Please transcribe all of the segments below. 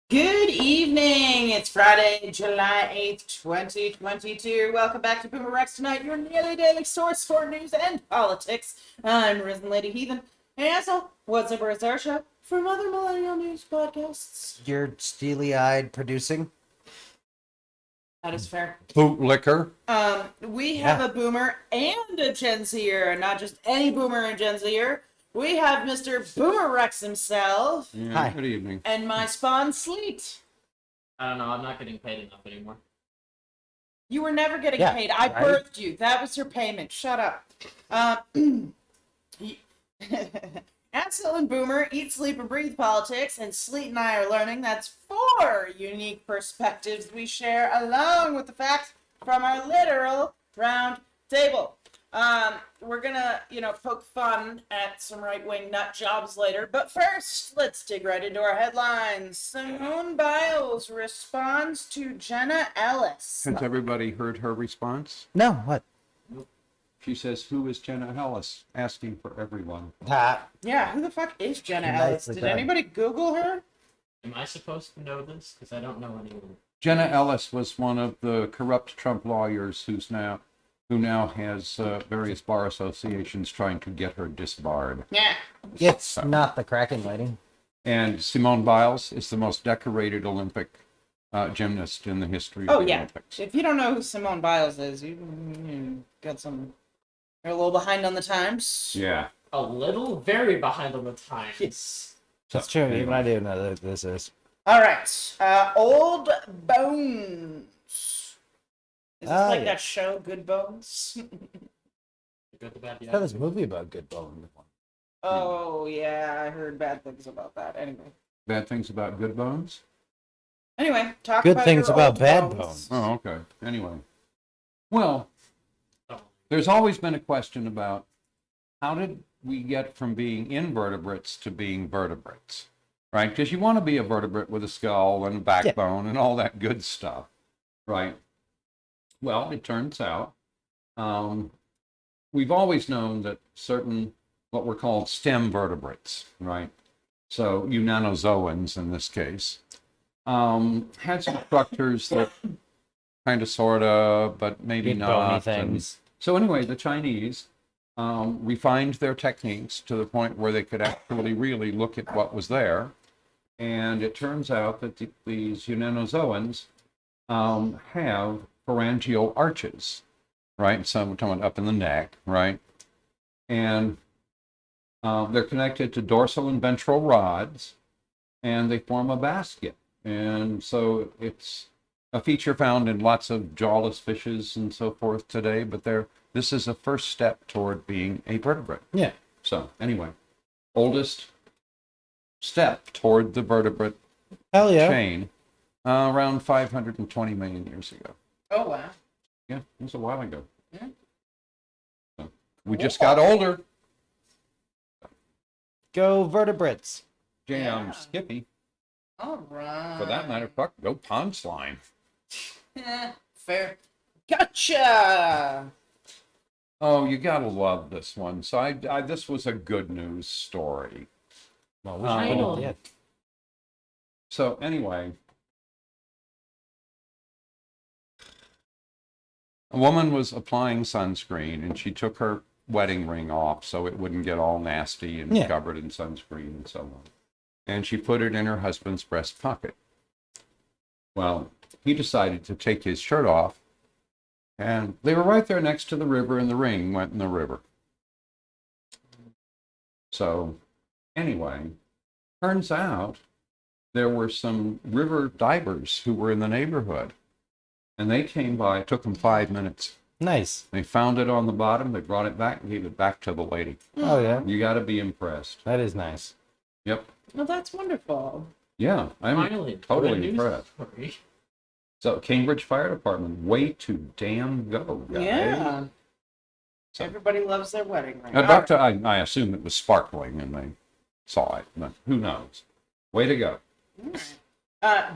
Good evening. It's Friday, July 8th, 2022. Welcome back to BoomerRexTonight, your nearly daily source for news and politics. I'm RisenLadyHeathen. Hey, asshole, what's up, where's our show from other Millennial news podcasts? You're steely-eyed producing. That is fair. Bootlicker. We have a boomer and a Gen Zer, not just any boomer and Gen Zer. We have Mr. BoomerRex himself. Yeah, Hi. Good evening. And my spawn, Sleet. I don't know. I'm not getting paid enough anymore. You were never getting Yeah, paid. I right? birthed you. That was your payment. Shut up. Ansel and Boomer eat, sleep, and breathe politics, and Sleet and I are learning that's 4 unique perspectives we share, along with the facts from our literal round table. We're gonna, poke fun at some right-wing nut jobs later, but first, let's dig right into our headlines. Simone Biles responds to Jenna Ellis. Has everybody heard her response? No, what? She says, "Who is Jenna Ellis?" Asking for everyone. Yeah, who the fuck is Jenna Nicely Ellis? Did done. anybody Google her? Am I supposed to know this? Because I don't know anyone. Jenna Ellis was one of the corrupt Trump lawyers who now has various bar associations trying to get her disbarred. Yeah. It's not the Kraken lady. And Simone Biles is the most decorated Olympic gymnast in the history of Oh, the yeah. Olympics. If you don't know who Simone Biles is, you got some... You're a little behind on the times. Yeah. A little, very behind on the times. Yes. That's true. Even I do know that this is. All right. Old Bones. Is this like yeah. that show, Good Bones? The good, the bad, I the saw this ugly. movie about Good Bone. Oh, yeah. I heard bad things about that. Bad things about Good Bones? Anyway, talk Good about things your about old bad bones. Oh, okay. Anyway. Well, Oh. there's always been a question about how did we get from being invertebrates to being vertebrates, right? Because you want to be a vertebrate with a skull and a backbone and all that good stuff, right? Well, it turns out we've always known that certain, what were called stem vertebrates, right? So unanozoans in this case, had some structures that kind of, sort of, but maybe Big bony not. things. So anyway, the Chinese refined their techniques to the point where they could actually really look at what was there. And it turns out that these unanozoans have pharyngeal arches, right? So we're talking up in the neck, right? And they're connected to dorsal and ventral rods, and they form a basket. And so it's a feature found in lots of jawless fishes and so forth today, but this is a first step toward being a vertebrate. Yeah. So anyway, oldest step toward the vertebrate Hell yeah. chain, around 520 million years ago. Oh, wow. Yeah, it was a while ago. Yeah. So we just got older. Go vertebrates. Jam, Yeah. Skippy. All right. For that matter, fuck, go pond slime. Yeah, fair. Gotcha! Oh, you gotta love this one. So this was a good news story. Well, we I should know. put it in. So anyway, a woman was applying sunscreen and she took her wedding ring off so it wouldn't get all nasty and Yeah. covered in sunscreen and so on. And she put it in her husband's breast pocket. Well, he decided to take his shirt off, and they were right there next to the river, and the ring went in the river. So anyway, turns out there were some river divers who were in the neighborhood, and they came by. It took them 5 minutes. Nice. They found it on the bottom. They brought it back and gave it back to the lady. Oh yeah. You got to be impressed. That is nice. Yep. Well, that's wonderful. Yeah, I'm Finally, totally good news impressed. story. So Cambridge Fire Department, way to damn go, guys. Yeah. So- Everybody loves their wedding ring. A doctor, I assume it was sparkling and they saw it, but who knows? Way to go.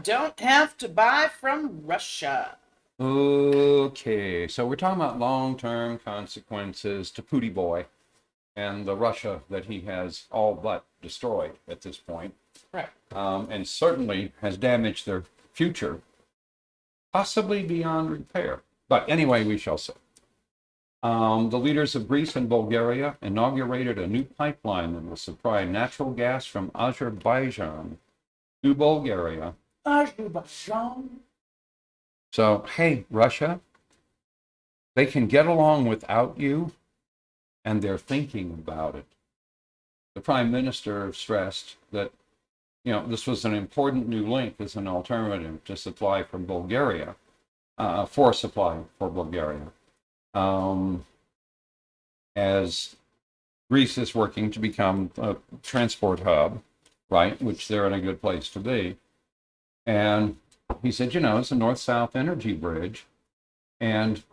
Don't have to buy from Russia. Okay, so we're talking about long-term consequences to Pootie Boy and the Russia that he has all but destroyed at this point. Right. And certainly has damaged their future, possibly beyond repair. But anyway, we shall see. The leaders of Greece and Bulgaria inaugurated a new pipeline that will supply natural gas from Azerbaijan to Bulgaria. Azerbaijan. So, hey, Russia, they can get along without you, and they're thinking about it. The prime minister stressed that, this was an important new link as an alternative to supply from Bulgaria, for supply for Bulgaria. As Greece is working to become a transport hub, right, which they're in a good place to be. And he said, it's a north-south energy bridge, and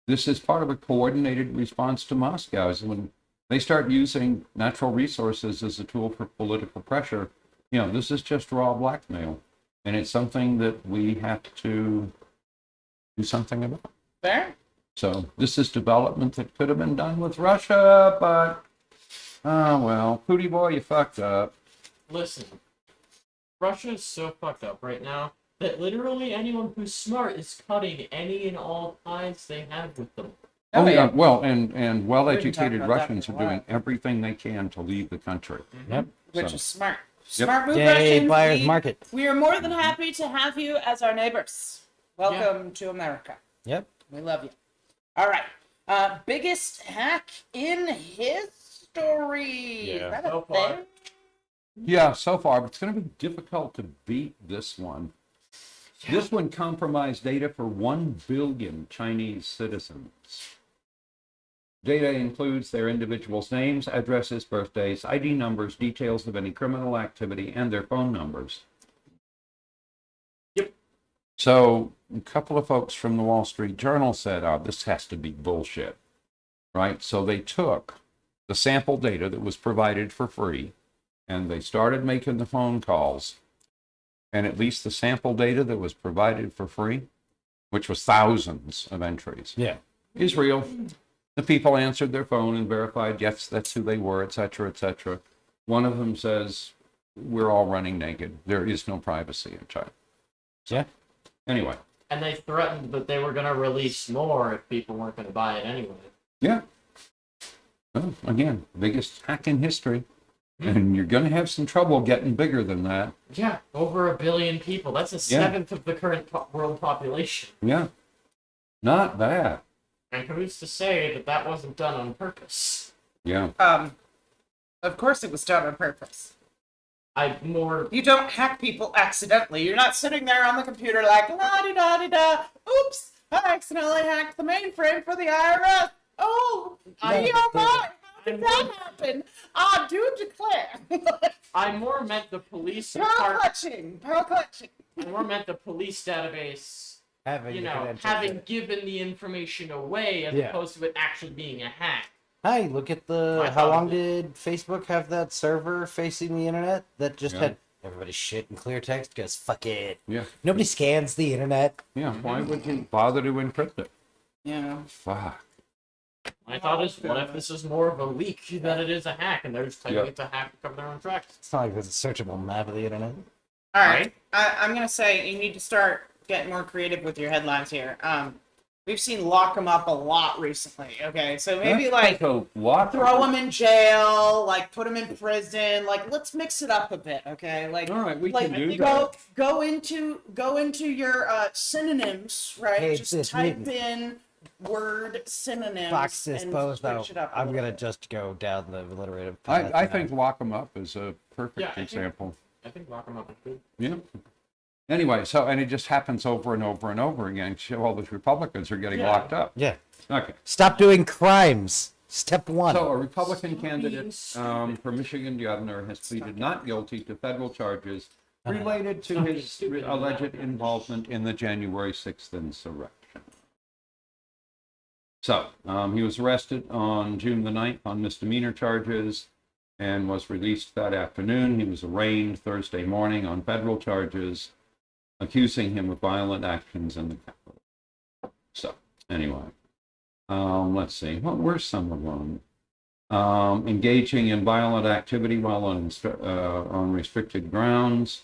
this is part of a coordinated response to Moscow. Is when they start using natural resources as a tool for political pressure, this is just raw blackmail, and it's something that we have to do something about. Fair. So this is development that could have been done with Russia, but, oh well, Pootie boy, you fucked up. Listen, Russia is so fucked up right now that literally anyone who's smart is cutting any and all ties they have with them. Oh, yeah. yeah. Well, and well-educated about that Russians for are a while. doing everything they can to leave the country. Yep. Which So- is smart. Yep. Smart move, Yay, Russians. buyer's market. We are more than happy to have you as our neighbors. Welcome to America. Yep. We love you. All right. Biggest hack in history. Yeah. Is that So a far. thing? Yeah, so far, but it's going to be difficult to beat this one. This one compromised data for 1 billion Chinese citizens. Data includes their individuals' names, addresses, birthdays, ID numbers, details of any criminal activity, and their phone numbers. Yep. So a couple of folks from the Wall Street Journal said, oh, this has to be bullshit, right? So they took the sample data that was provided for free, and they started making the phone calls. And at least the sample data that was provided for free, which was thousands of entries, Yeah. is real. The people answered their phone and verified, yes, that's who they were, et cetera, et cetera. One of them says, we're all running naked. There is no privacy in China. Yeah. Anyway, And they threatened that they were going to release more if people weren't going to buy it anyway. yeah. Well, again, biggest hack in history. And you're going to have some trouble getting bigger than that. Yeah, over 1 billion people. That's a seventh of the current world population. Yeah. Not bad. And who's to say that that wasn't done on purpose? Yeah. Of course it was done on purpose. You don't hack people accidentally. You're not sitting there on the computer like, la-di-da-di-da. Oops, I accidentally hacked the mainframe for the IRS. Oh, oh my, how did that happen? I do declare. I more meant the police Pearl clutching. I more meant the police database, Having having given the information away as Yeah. opposed to it actually being a hack. Hi, look at I how thought long it did Facebook have that server facing the internet that just Yeah. had everybody shit in clear text? Because fuck it. Yeah. Nobody scans the internet. Yeah. Why would you bother to encrypt it? Yeah. Fuck. My thought is, what if this is more of a leak than it is a hack, and they're just typing it to hack to cover their own tracks? It's not like there's a searchable map of the internet. All right. I'm going to say you need to start getting more creative with your headlines here. We've seen lock 'em up a lot recently. Okay, so maybe like a lot. throw them in jail, like put them in prison. Like let's mix it up a bit. Okay, like All right, we like can do go that. go into your synonyms, right? Hey, Just sis, type mutant. in word synonyms. Fox this and pose though. switch it up a I'm little gonna bit. just go down the alliterative path. I now. think lock 'em up is a perfect Yeah, I think- example. I think lock 'em up is good. Yeah. Anyway, and it just happens over and over and over again. So all these Republicans are getting Yeah. locked up. Yeah. Okay. Stop doing crimes. Step one. So a Republican Being candidate stupid. for Michigan governor has pleaded not guilty to federal charges related to Stop being his stupid. alleged involvement in the January 6th insurrection. So he was arrested on June the 9th on misdemeanor charges and was released that afternoon. He was arraigned Thursday morning on federal charges, accusing him of violent actions in the Capitol. So, anyway, let's see. What were some of them? engaging in violent activity while on restricted grounds,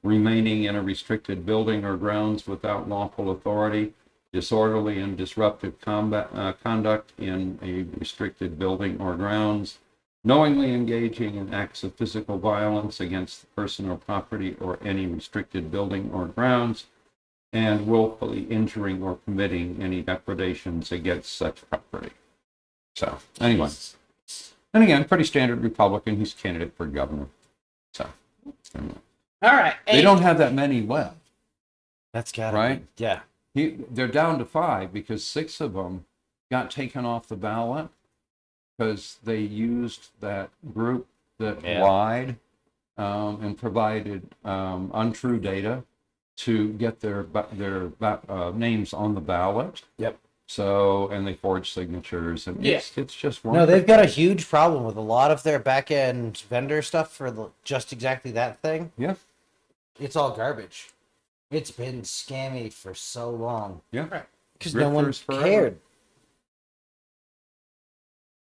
remaining in a restricted building or grounds without lawful authority, disorderly and disruptive conduct in a restricted building or grounds, knowingly engaging in acts of physical violence against the person or property or any restricted building or grounds, and willfully injuring or committing any depredations against such property. So, anyway. And again, pretty standard Republican. He's candidate for governor. So, anyway. All right. They don't have that many left, That's gotta right? be, yeah. They're down to 5 because 6 of them got taken off the ballot because they used that group that lied and provided untrue data to get their names on the ballot. Yep. So, and they forged signatures, and it's just No, they've got a huge problem with a lot of their back end vendor stuff for just exactly that thing. Yeah. It's all garbage. It's been scammy for so long Yeah. because no one Grifters forever. cared.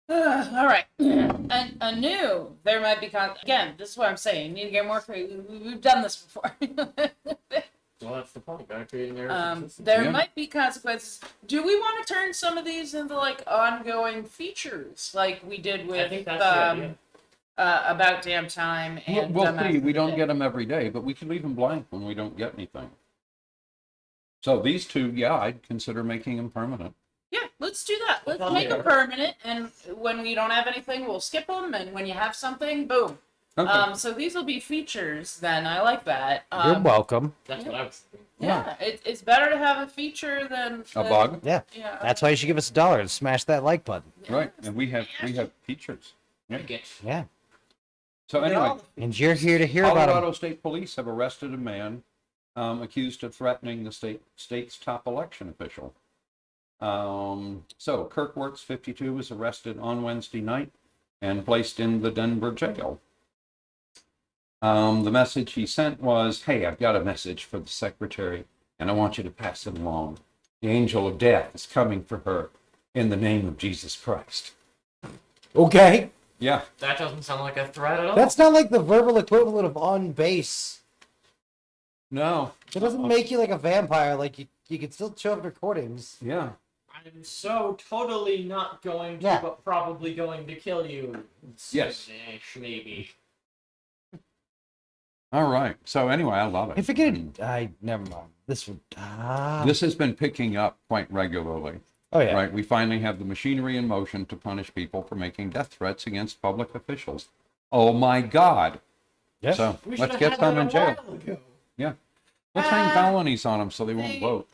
All right. And anew, there might be again. This is what I'm saying. You need to get more creative. We've done this before. Well, that's the point. Gotta create an area. There Yeah. might be consequences. Do we want to turn some of these into like ongoing features, like we did I with think that's the idea. About damn time and We'll Dumbass see. of We the don't Day? get them every day, but we can leave them blank when we don't get anything. So these 2, yeah, I'd consider making them permanent. Yeah, let's do that. Let's Hell make yeah. them permanent, and when we don't have anything, we'll skip them, and when you have something, boom. Okay. So these will be features. Then I like that. You're welcome. That's what I was thinking. Yeah, it's better to have a feature than A bug, Yeah. Yeah, That's why you should give us $1 and smash that like button. right? And we have features. I get Yeah. So anyway, And you're here to hear about Colorado them. State Police have arrested a man accused of threatening the state's top election official. So Kirkworks, 52, was arrested on Wednesday night and placed in the Denver jail. The message he sent was, "Hey, I've got a message for the secretary, and I want you to pass it along. The angel of death is coming for her in the name of Jesus Christ." Okay. Yeah. That doesn't sound like a threat at all. That's not like the verbal equivalent of on base. No. It doesn't make you like a vampire. Like you can still show up recordings. Yeah. I'm so totally not going to, Yeah. but probably going to kill you. Yes. Maybe. All right. So anyway, I love it. If it could, I never mind. This would. This has been picking up quite regularly. Oh yeah. Right, we finally have the machinery in motion to punish people for making death threats against public officials. Oh my God! Yeah. So We let's should've get had some that in a jail. while ago. Yeah, let's hang felonies on them so they won't vote.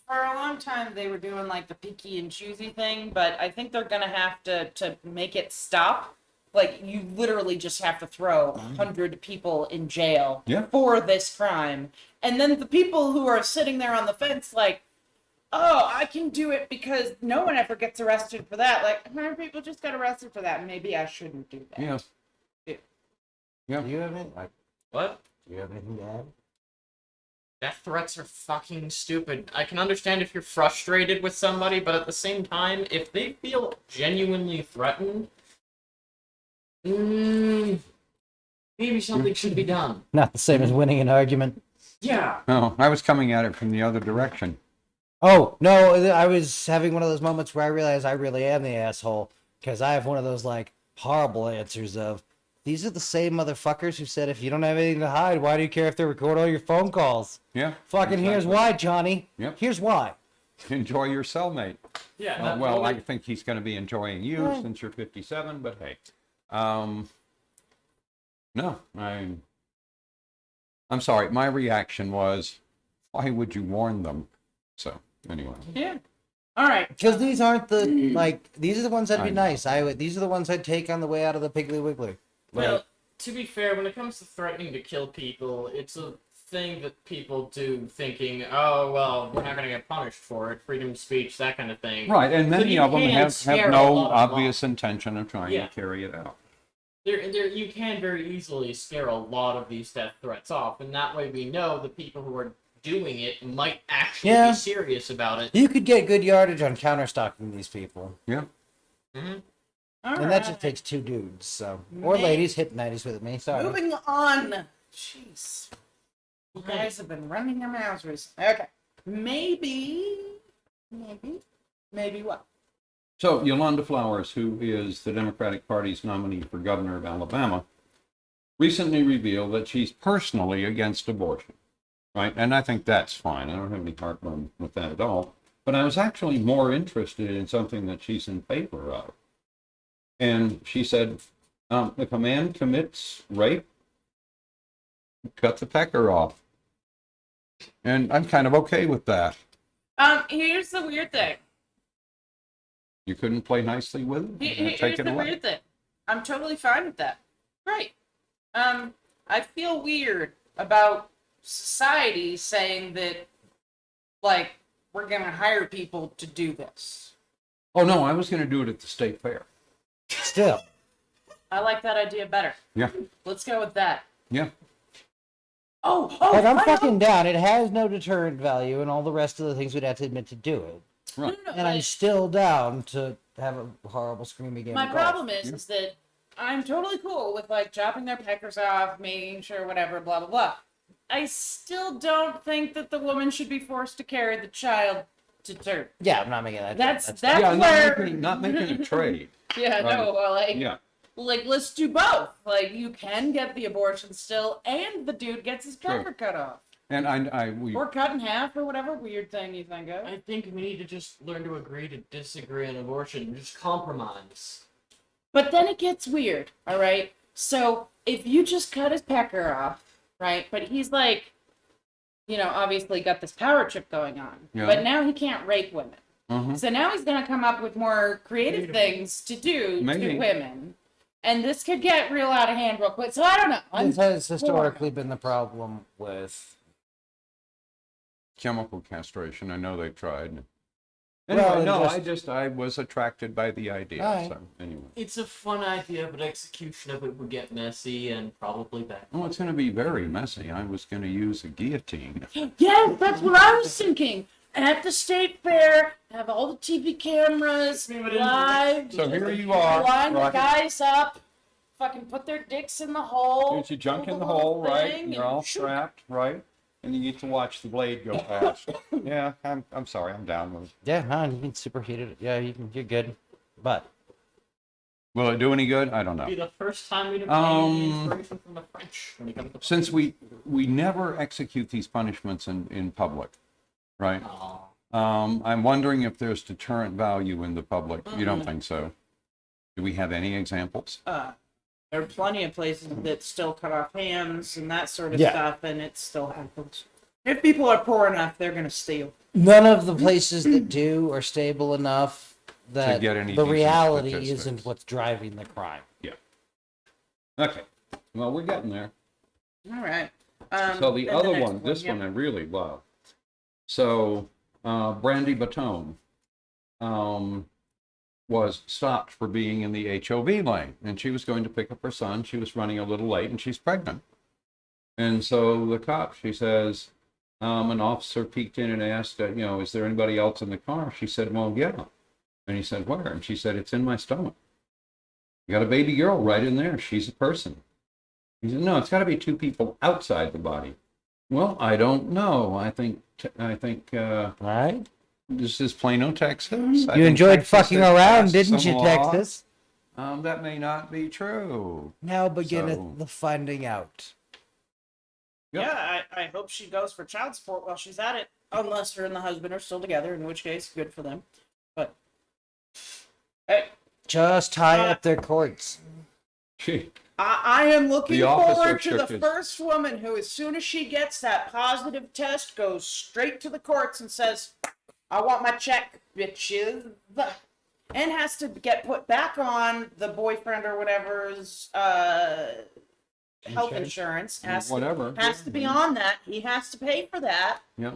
For a long time, they were doing like the picky and choosy thing, but I think they're gonna have to make it stop. Like you literally just have to throw 100 people in jail Yeah. for this crime, and then the people who are sitting there on the fence, like, oh, I can do it because no one ever gets arrested for that. Like 100 people just got arrested for that. Maybe I shouldn't do that. Yeah. Do you have it? What? Do you have anything to add? Death threats are fucking stupid. I can understand if you're frustrated with somebody, but at the same time, if they feel genuinely threatened, maybe something should be done. Not the same as winning an argument. Yeah. No, I was coming at it from the other direction. Oh no, I was having one of those moments where I realized I really am the asshole because I have one of those like horrible answers of, these are the same motherfuckers who said if you don't have anything to hide, why do you care if they record all your phone calls? Yeah. Fucking here's exactly. why, Johnny. Yep. Here's why. Enjoy your cellmate. Yeah. Well, I think he's going to be enjoying you since you're 57, but hey. No, I'm sorry. My reaction was, why would you warn them? So, anyway. Yeah. All right. Because these aren't the like these are the ones that'd I be know. nice. These are the ones I'd take on the way out of the Piggly Wiggly. Well, to be fair, when it comes to threatening to kill people, it's a thing that people do thinking, oh, well, we're not going to get punished for it, freedom of speech, that kind of thing. Right, and many you of them can have scare a no lot of obvious intention of trying Yeah. to carry it out. You can very easily scare a lot of these death threats off, and that way we know the people who are doing it might actually Yeah. be serious about it. You could get good yardage on counterstalking these people. Yeah. All And that just right. takes 2 dudes, so. Or Man. ladies, hit 90s with me, sorry. Moving on. Jeez. You guys have been running your mouths recently. Okay. Maybe what? So Yolanda Flowers, who is the Democratic Party's nominee for governor of Alabama, recently revealed that she's personally against abortion, right? And I think that's fine. I don't have any heartburn with that at all. But I was actually more interested in something that she's in favor of. And she said, if a man commits rape, cut the pecker off. And I'm kind of okay with that. Here's the weird thing. You couldn't play nicely with it? Here's Take it the away. weird thing. I'm totally fine with that. Right. I feel weird about society saying that, like, we're gonna hire people to do this. Oh, no, I was going to do it at the state fair. Still. I like that idea better. Yeah, Let's go with that. yeah. Oh, Like, I'm I fucking down. It has no deterrent value and all the rest of the things we'd have to admit to do it. Right. And I'm still down to have a horrible screaming game My of golf. problem is that I'm totally cool with, like, chopping their peckers off, making sure whatever, blah, blah, blah. I still don't think that the woman should be forced to carry the child to term. Yeah, I'm not making that. That's Yeah, where... not making a trade. Yeah, Right. no, well, like... Yeah, Like, let's do both. Like, you can get the abortion still, and the dude gets his True. pecker cut off. and we Or cut in half, or whatever weird thing you think of. I think we need to just learn to agree to disagree on abortion. Just compromise. But then it gets weird, alright? So, if you just cut his pecker off, right? But he's like, you know, obviously got this power trip going on. Yeah. But now he can't rape women. Mhm. So now he's gonna come up with more creative things to do Maybe. to women. And this could get real out of hand real quick. So I don't know. This has historically been the problem with. chemical castration. I know they tried. Well, Anyway, it no, just- I was attracted by the idea. All right. So anyway, It's a fun idea, but execution of it would get messy and probably bad. oh, it's going to be very messy. I was going to use a guillotine. Yes, that's what I was thinking. At the state fair, have all the TV cameras live. So here you are, Line the right. guys up. Fucking put their dicks in the hole. Here's your junk do in the hole, right? thing, You're and all shoot. strapped, right? And you get to watch the blade go past. Yeah, I'm sorry, I'm down with it. Yeah, no, you can superheat it. Yeah, you're good. But Will it do any good? I don't know. Be the first time we'd obtain Um, inspiration from the French when it comes to Since we never execute these punishments in public, right? Aw. I'm wondering if there's deterrent value in the public. You don't Mhm. think so? Do we have any examples? There are plenty of places that still cut off hands and that sort of Yeah. stuff, and it still happens. If people are poor enough, they're gonna steal. none of the places that do are stable enough that get any the decent reality statistics. isn't what's driving the crime. Okay. Well, we're getting there. All right. So the then other next one, this yeah. one I really love. So Brandy Batone was stopped for being in the HOV lane, and she was going to pick up her son. She was running a little late, and she's pregnant. And so the cop, she says, an officer peeked in and asked, is there anybody else in the car? She said, well, yeah. And he said, where? And she said, it's in my stomach. You got a baby girl right in there. She's a person. He said, no, it's got to be two people outside the body. Well, I don't know. I think All right. this is Plano, Texas. I You think enjoyed Texas fucking has around, passed didn't some you, law. Texas? That may not be true. Now beginneth So- the finding out. Yep. Yeah, I hope she goes for child support while she's at it, unless her and the husband are still together, in which case, good for them. But, hey, Just tie up their cords. She, I am looking The officer forward to shook the his- first woman who, as soon as she gets that positive test, goes straight to the courts and says, I want my check, bitches. And has to get put back on the boyfriend or whatever's health insurance. whatever. Has to be on that. He has to pay for that. Yeah.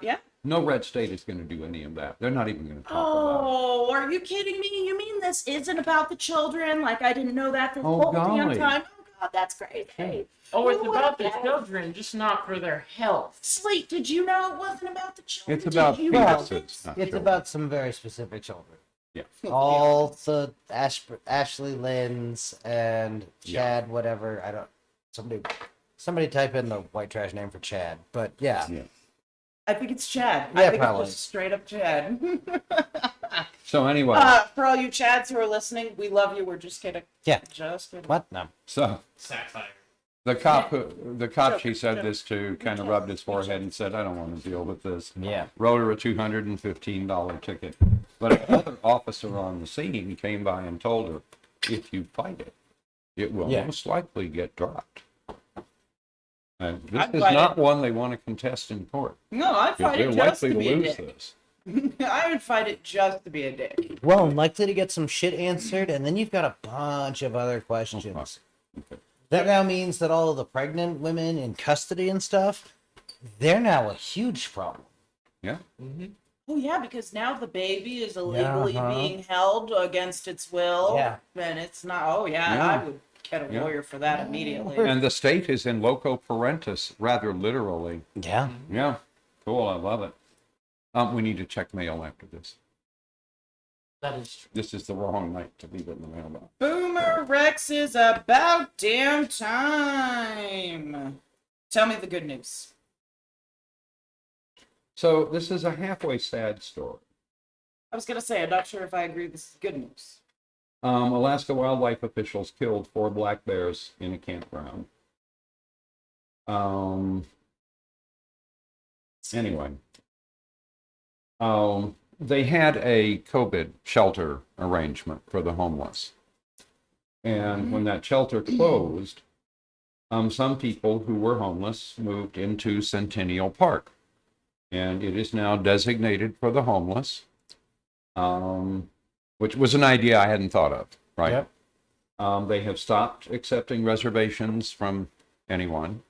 Yeah. No red state is going to do any of that. They're not even going to talk about Oh, are you kidding me? You mean this isn't about the children? Like, I didn't know that this Oh, whole damn golly. time. Oh, God, that's crazy. Oh, it's Well, about the okay. children, just not for their health. Sleet, did you know it wasn't about the it. children? It's about Did you know fetuses. this? not It's children. about some very specific children. All the Ashley Lynn's and Chad, whatever. I don't. Somebody type in the white trash name for Chad. But yeah. I think it's Chad. Yeah, I think probably. it's just straight up Chad. So anyway, For all you Chads who are listening, we love you. We're just kidding. Yeah. Just kidding. What? No. so Satire. the cop Joke, she said joke. this to kind of rubbed his forehead and said, I don't want to deal with this. Yeah. Wrote her a $215 ticket. But another officer on the scene came by and told her, if you fight it, it will most likely get dropped. And this I'd is fight not it. one they want to contest in court. No, I'd Because fight they're it just likely to to be a lose dick. this. I would fight it just to be a dick. Well, and likely to get some shit answered, and then you've got a bunch of other questions. Okay. That now means that all of the pregnant women in custody and stuff, they're now a huge problem. Yeah. Oh yeah, because now the baby is illegally being held against its will. Yeah. And it's not. Oh yeah, Yeah. I would get a Yeah. lawyer for that immediately. And the state is in loco parentis, rather literally. Yeah. Yeah. Cool. I love it. We need to check mail after this. That is true. This is the wrong night to leave it in the mailbox. Boomer Rex is about damn time. Tell me the good news. So this is a halfway sad story. I was gonna say, I'm not sure if I agree this is good news. Alaska wildlife officials killed 4 black bears in a campground. Anyway. They had a COVID shelter arrangement for the homeless. And when that shelter closed, some people who were homeless moved into Centennial Park. And it is now designated for the homeless, which was an idea I hadn't thought of, right? Yep. They have stopped accepting reservations from anyone.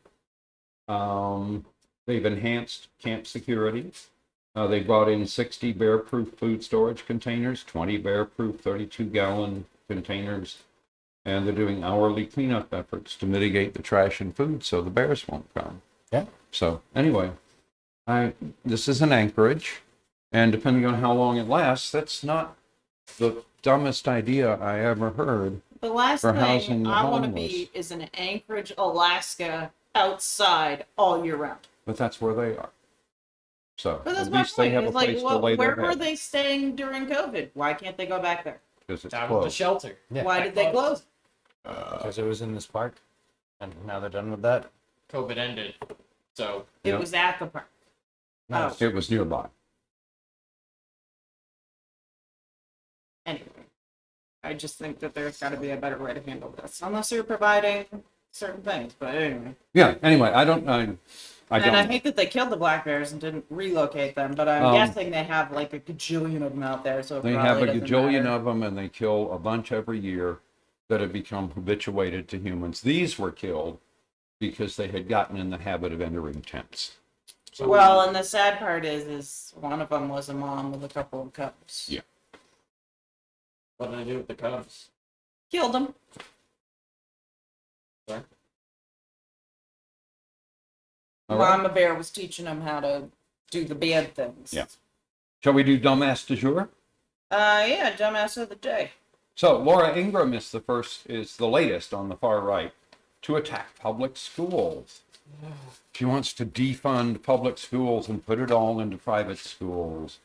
They've enhanced camp security. They brought in 60 bear-proof food storage containers, 20 bear-proof 32-gallon containers, and they're doing hourly cleanup efforts to mitigate the trash and food so the bears won't come. Yeah. So anyway, this is in Anchorage, and depending on how long it lasts, that's not the dumbest idea I ever heard. The last For housing thing the I want to homeless. be is in Anchorage, Alaska, outside all year round. But that's where they are. So But that's at my least they point. have a It's like, place to well, lay where their were head. they staying during COVID? Why can't they go back there? Because it's Down at the closed. shelter. Yeah. Why did they close? Because it was in this park, and now they're done with that. COVID ended. So It Yep. was at the park. No. Oh. It was nearby. Anyway, I just think that there's got to be a better way to handle this, unless you're providing certain things. But anyway, Yeah. Anyway, I don't. I don't. and I hate that they killed the black bears and didn't relocate them. But I'm guessing they have like a gajillion of them out there, so it They have a probably doesn't gajillion matter. of them, and they kill a bunch every year that have become habituated to humans. These were killed because they had gotten in the habit of entering tents. Well, and the sad part is one of them was a mom with a couple of cubs. Yeah. what did I do with the cubs? Killed them. All right. Mama Bear was teaching them how to do the bad things. Yeah. Shall we do dumbass du jour? Yeah, dumbass of the day. So Laura Ingraham is the latest on the far right to attack public schools. She wants to defund public schools and put it all into private schools.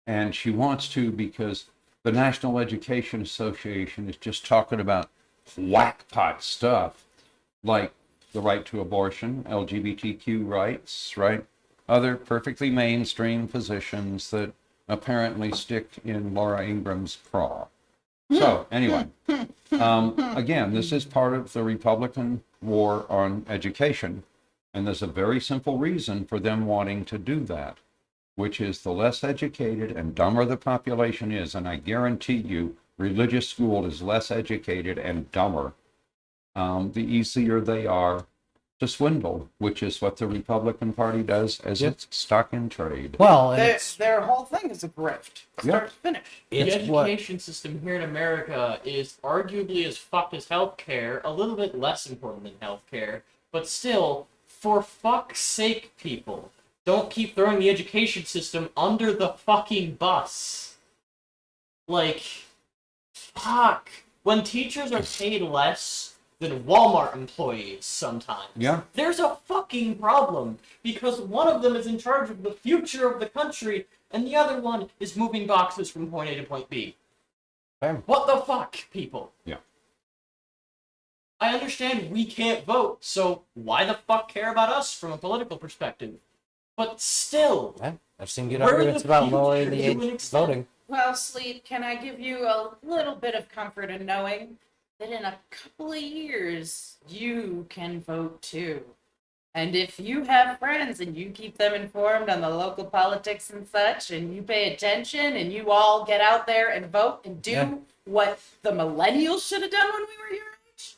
And she wants to because the National Education Association is just talking about whackpot stuff like the right to abortion, LGBTQ rights, right? Other perfectly mainstream positions that apparently stick in Laura Ingraham's craw. So anyway, again, this is part of the Republican war on education. And there's a very simple reason for them wanting to do that, which is the less educated and dumber the population is, and I guarantee you religious school is less educated and dumber, the easier they are to swindle, which is what the Republican Party does as its stock in trade. Well, and it's Their whole thing is a grift. Start to finish. The it's what education system here in America is arguably as fucked as healthcare, a little bit less important than healthcare, but still, for fuck's sake, people, don't keep throwing the education system under the fucking bus. Like, fuck. When teachers are paid less than Walmart employees sometimes, Yeah. there's a fucking problem. Because one of them is in charge of the future of the country, and the other one is moving boxes from point A to point B. Fair. What the fuck, people? Yeah. I understand we can't vote, so why the fuck care about us from a political perspective? But still, Yeah, I've seen good We're the arguments about future lowering the to age an of extent. voting. Well, Sleet, can I give you a little bit of comfort in knowing that in a couple of years, you can vote too. And if you have friends and you keep them informed on the local politics and such, and you pay attention and you all get out there and vote and do Yeah. what the millennials should have done when we were your age,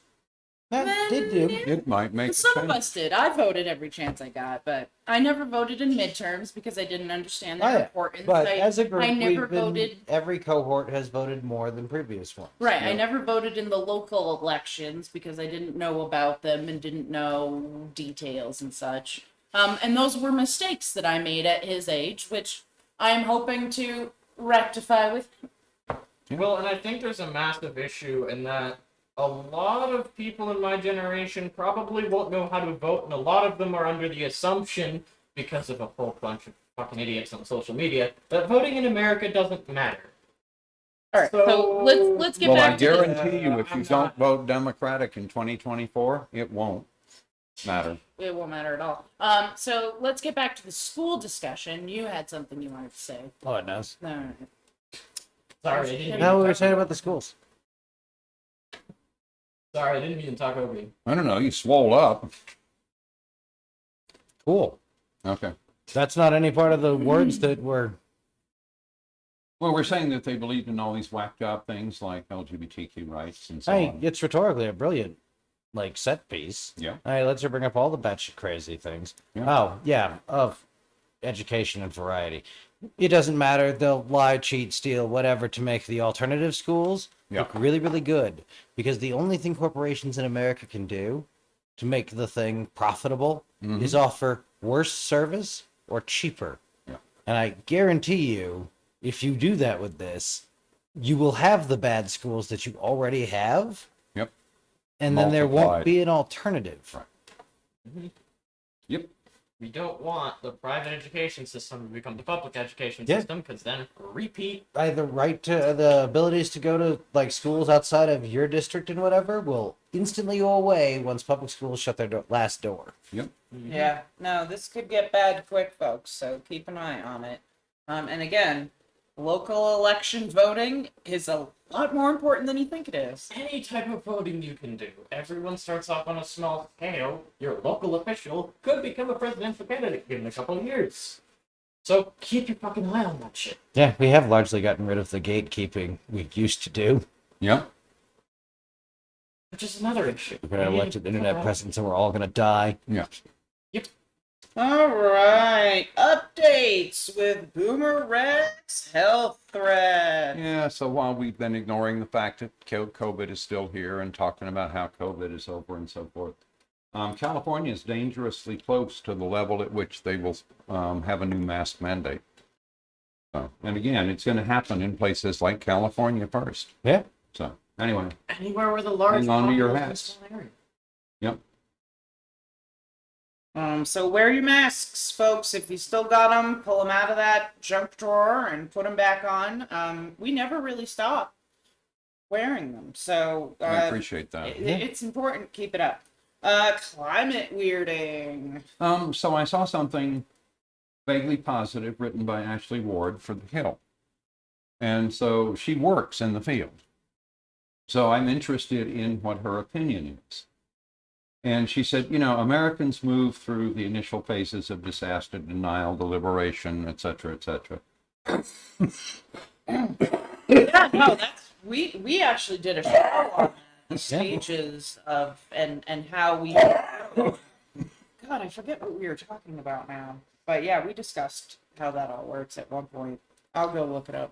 That did do. It might make a some of change. us did. I voted every chance I got, but I never voted in midterms because I didn't understand Oh, their yeah. importance. But I, as a group, I never we've been, voted. every cohort has voted more than previous ones. Right, I Yeah. never voted in the local elections because I didn't know about them and didn't know details and such. And those were mistakes that I made at his age, which I'm hoping to rectify with him. well, and I think there's a massive issue in that a lot of people in my generation probably won't know how to vote, and a lot of them are under the assumption, because of a whole bunch of fucking idiots on social media, that voting in America doesn't matter. All right, so let's get Well, I back to this. guarantee you, if you I'm don't not- vote Democratic in 2024, it won't matter. It won't matter at all. So let's get back to the school discussion. You had something you wanted to say. Oh, it knows. All right. Sorry, I didn't No, we mean were to saying talk- about the schools. Sorry, I didn't mean to talk over you. I don't know. You swole up. Cool. Okay. That's not any part of the words that were. Well, we're saying that they believed in all these whacked out things like LGBTQ rights and so Hey, on. it's rhetorically a brilliant, like, set piece. Yeah. Hey, let's bring up all the batshit crazy things. Yeah. Oh, yeah, of education and variety. It doesn't matter. They'll lie, cheat, steal, whatever to make the alternative schools look Yeah. really, really good. Because the only thing corporations in America can do to make the thing profitable is offer worse service or cheaper. Yeah. And I guarantee you, if you do that with this, you will have the bad schools that you already have, Yep. and then there won't Multiplied. be an alternative. Right. Yep. We don't want the private education system to become the public education Yeah. system, because then repeat. The right to the abilities to go to like schools outside of your district and whatever will instantly go away once public schools shut their last door. Yep. Yeah, no, this could get bad quick, folks, so keep an eye on it. And again, local election voting is a lot more important than you think it is. Any type of voting you can do. Everyone starts off on a small scale. Your local official could become a presidential candidate in a couple of years. So keep your fucking eye on that shit. Yeah, we have largely gotten rid of the gatekeeping we used to do. Yep. Which is another issue. We're gonna elected internet presence and we're all gonna die. Yeah. All right, updates with BoomerRex health threat. Yeah. So while we've been ignoring the fact that COVID is still here and talking about how COVID is over and so forth, California is dangerously close to the level at which they will have a new mask mandate. So, and again, it's going to happen in places like California first. Yeah. So anyway, Anywhere with a large Hang on to your population hats. area. yep. So wear your masks, folks. If you still got them, pull them out of that junk drawer and put them back on. We never really stop wearing them, so I appreciate that. it's important. Keep it up. Climate weirding. So I saw something vaguely positive written by Ashley Ward for The Hill. And so she works in the field. So I'm interested in what her opinion is. And she said, you know, Americans move through the initial phases of disaster denial, deliberation, et cetera, et cetera. Yeah, no, that's we actually did a show on the stages of and how we. God, I forget what we were talking about now. But yeah, we discussed how that all works at one point. I'll go look it up.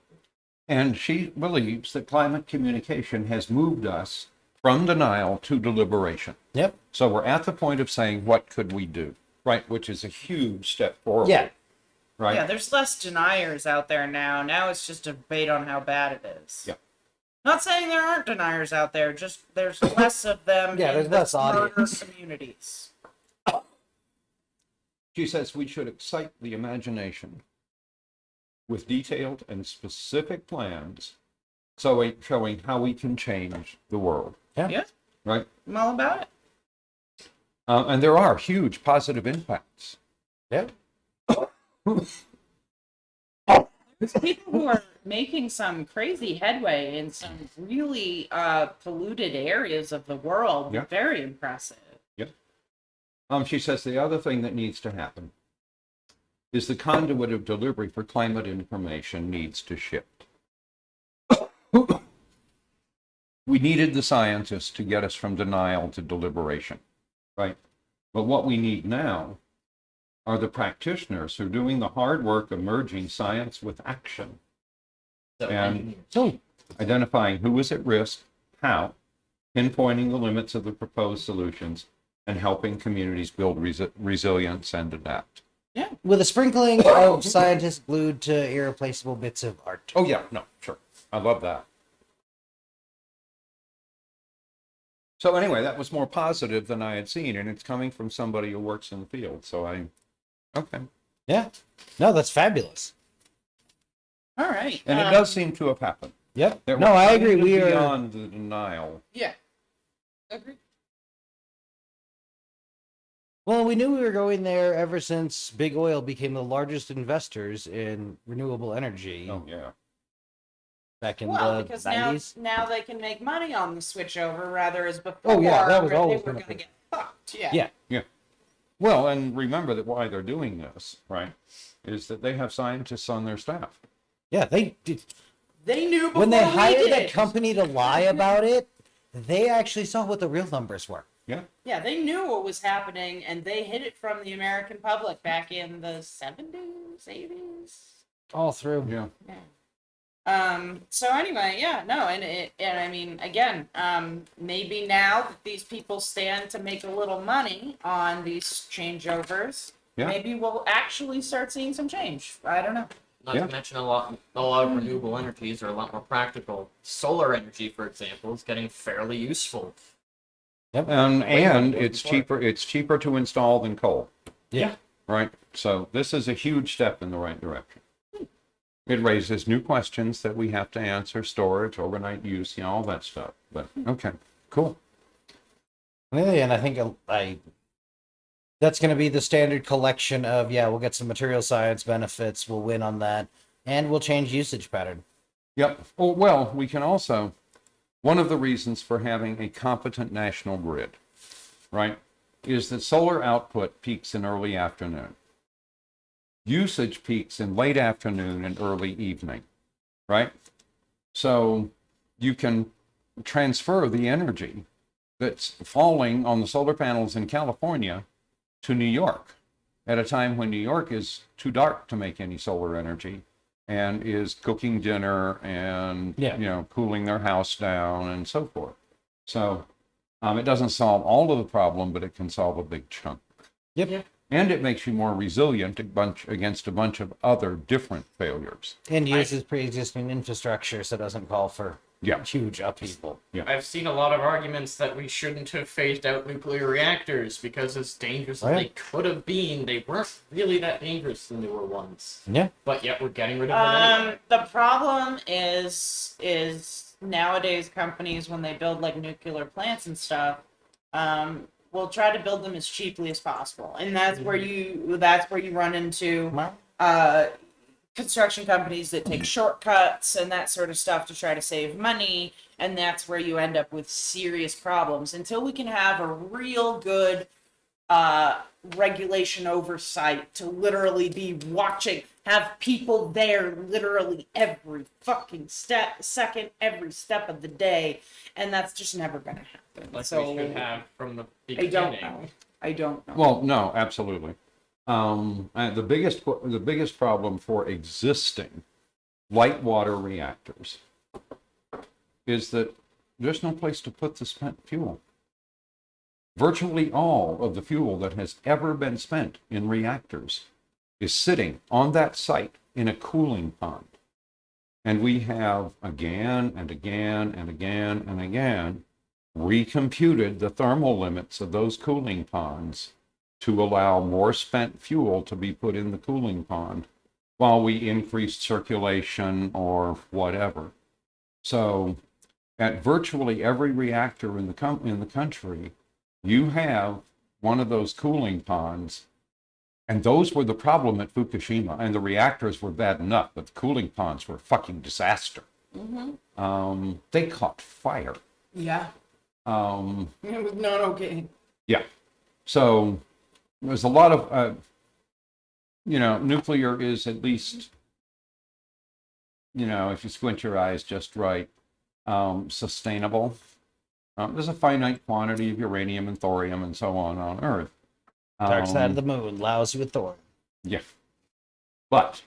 And she believes that climate communication has moved us from denial to deliberation. Yep. So we're at the point of saying, what could we do? Right, which is a huge step forward. Yeah. right? Yeah, there's less deniers out there now. Now it's just a debate on how bad it is. Yeah. Not saying there aren't deniers out there, just there's less of them Yeah, in there's the less smarter audience. communities. She says we should excite the imagination with detailed and specific plans showing how we can change the world, Yeah, right? I'm all about it. And there are huge positive impacts. Yeah. There's people who are making some crazy headway in some really polluted areas of the world. Yeah. Very impressive. She says the other thing that needs to happen is the conduit of delivery for climate information needs to shift. We needed the scientists to get us from denial to deliberation, right? But what we need now are the practitioners who are doing the hard work of merging science with action, So and engineers. identifying who is at risk, how, pinpointing the limits of the proposed solutions, and helping communities build resilience and adapt. With a sprinkling of scientists glued to irreplaceable bits of art. Oh, yeah, no, sure. I love that. So anyway, that was more positive than I had seen, and it's coming from somebody who works in the field. So okay. Yeah. No, that's fabulous. All right. And it does seem to have happened. Yep. That No, we're I agree. kind of We are. beyond the denial. Yeah. Agree. Well, we knew we were going there ever since Big Oil became the largest investors in renewable energy Oh, yeah. back in Well, the because 90s. now they can make money on the switchover rather as before. Oh, yeah, that was where always they were gonna going be- to get fucked. Yeah. Yeah. Yeah. Well, and remember that why they're doing this, right, is that they have scientists on their staff. Yeah, they did. They knew before When they we hired did. that company to lie about it, they actually saw what the real numbers were. Yeah. Yeah, they knew what was happening, and they hid it from the American public back in the 70s, 80s. All through. Yeah. So anyway, yeah, no, and I mean, again, maybe now that these people stand to make a little money on these changeovers, Yeah. maybe we'll actually start seeing some change. I don't know. Not Yeah. to mention a lot of renewable energies are a lot more practical. Solar energy, for example, is getting fairly useful. And Way more than it's before. cheaper. It's cheaper to install than coal. Yeah. Right. So this is a huge step in the right direction. It raises new questions that we have to answer: storage, overnight use, all that stuff. But okay, cool. And I think that's going to be the standard collection of, we'll get some material science benefits, we'll win on that, and we'll change usage pattern. Yep. Oh, well, we can also, one of the reasons for having a competent national grid, right, is that solar output peaks in early afternoon. Usage peaks in late afternoon and early evening, right? So you can transfer the energy that's falling on the solar panels in California to New York at a time when New York is too dark to make any solar energy and is cooking dinner and cooling their house down and so forth. So it doesn't solve all of the problem, but it can solve a big chunk. Yep. Yeah. And it makes you more resilient against a bunch of other different failures. And uses pre-existing infrastructure, so it doesn't call for huge upheaval. I've seen a lot of arguments that we shouldn't have phased out nuclear reactors because as dangerous as they could have been, they weren't really that dangerous, the newer ones. Yeah. But yet we're getting rid of them anyway. The problem is nowadays companies, when they build like nuclear plants and stuff, will try to build them as cheaply as possible, and that's where you run into construction companies that take shortcuts and that sort of stuff to try to save money, and that's where you end up with serious problems. Until we can have a real good regulation oversight to literally be watching, have people there literally every fucking second, every step of the day, and that's just never going to happen. Like So we should have from the I beginning. don't know. Well, no, absolutely. And the biggest problem for existing light water reactors is that there's no place to put the spent fuel. Virtually all of the fuel that has ever been spent in reactors is sitting on that site in a cooling pond. And we have again and again and again and again recomputed the thermal limits of those cooling ponds to allow more spent fuel to be put in the cooling pond while we increase circulation or whatever. So at virtually every reactor in the country, you have one of those cooling ponds. And those were the problem at Fukushima. And the reactors were bad enough, but the cooling ponds were a fucking disaster. They caught fire. Yeah. It was not okay. Yeah. So there's a lot of, nuclear is at least, if you squint your eyes just right, sustainable. There's a finite quantity of uranium and thorium and so on Earth. Dark side of the moon, lousy with thorium. Yeah. But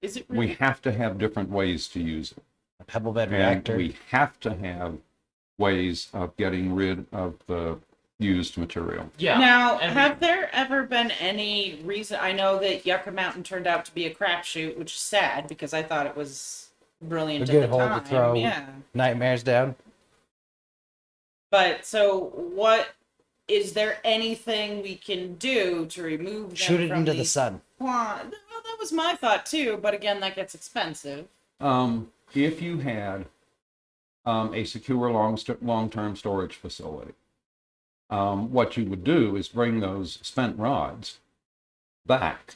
Is it really? we have to have different ways to use it. A pebble bed And reactor. we have to have ways of getting rid of the used material. Yeah. Now, and have there ever been any reason? I know that Yucca Mountain turned out to be a crapshoot, which is sad because I thought it was brilliant A good at the hole time. to throw Yeah. nightmares down. But so, what is there anything we can do to remove them Shoot it from into the these sun. Well, that was my thought too, but again, that gets expensive. If you had a secure long-term storage facility, what you would do is bring those spent rods back,